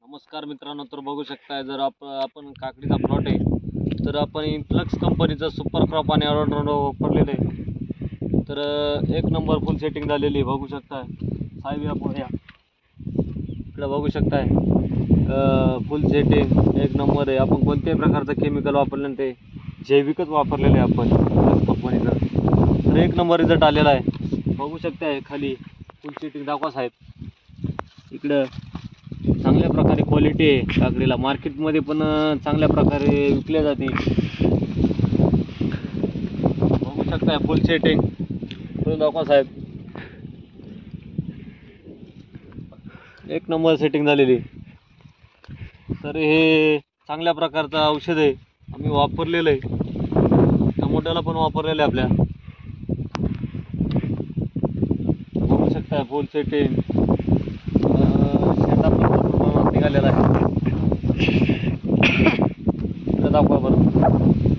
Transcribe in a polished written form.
नमस्कार मित्रांनो, तर बघू शकताय जर आपण काकडीचा प्लॉट आहे तर आपण इन्फ्लक्स कंपनीचा सुपर क्रॉप आणि ऑलराऊंडर वापरलेलं आहे. तर एक नंबर फुल सेटिंग झालेली बघू शकताय. साहेब आपण या इकडे बघू शकताय फुल सेटिंग एक नंबर आहे. आपण कोणत्याही प्रकारचं केमिकल वापरलं ते जैविकच वापरलेलं आहे आपण कंपनीचं. तर एक नंबर रिझल्ट आलेला आहे बघू शकताय. खाली फुल सेटिंग दाखवा साहेब. इकडं चांगल्या प्रकारे क्वालिटी आहे काकडीला, मार्केटमध्ये पण चांगल्या प्रकारे विकल्या जाते. बघू शकताय फुल सेटिंग करून दाखवा साहेब. एक नंबर सेटिंग झालेली. तर हे चांगल्या प्रकारचं औषध आहे, आम्ही वापरलेलं आहे. टमाट्याला पण वापरलेलं आहे आपल्या. बघू शकताय फुल सेटिंग. शेंडा पण भरपूर प्रमाणात निघालेला आहे. दाखवा बरं.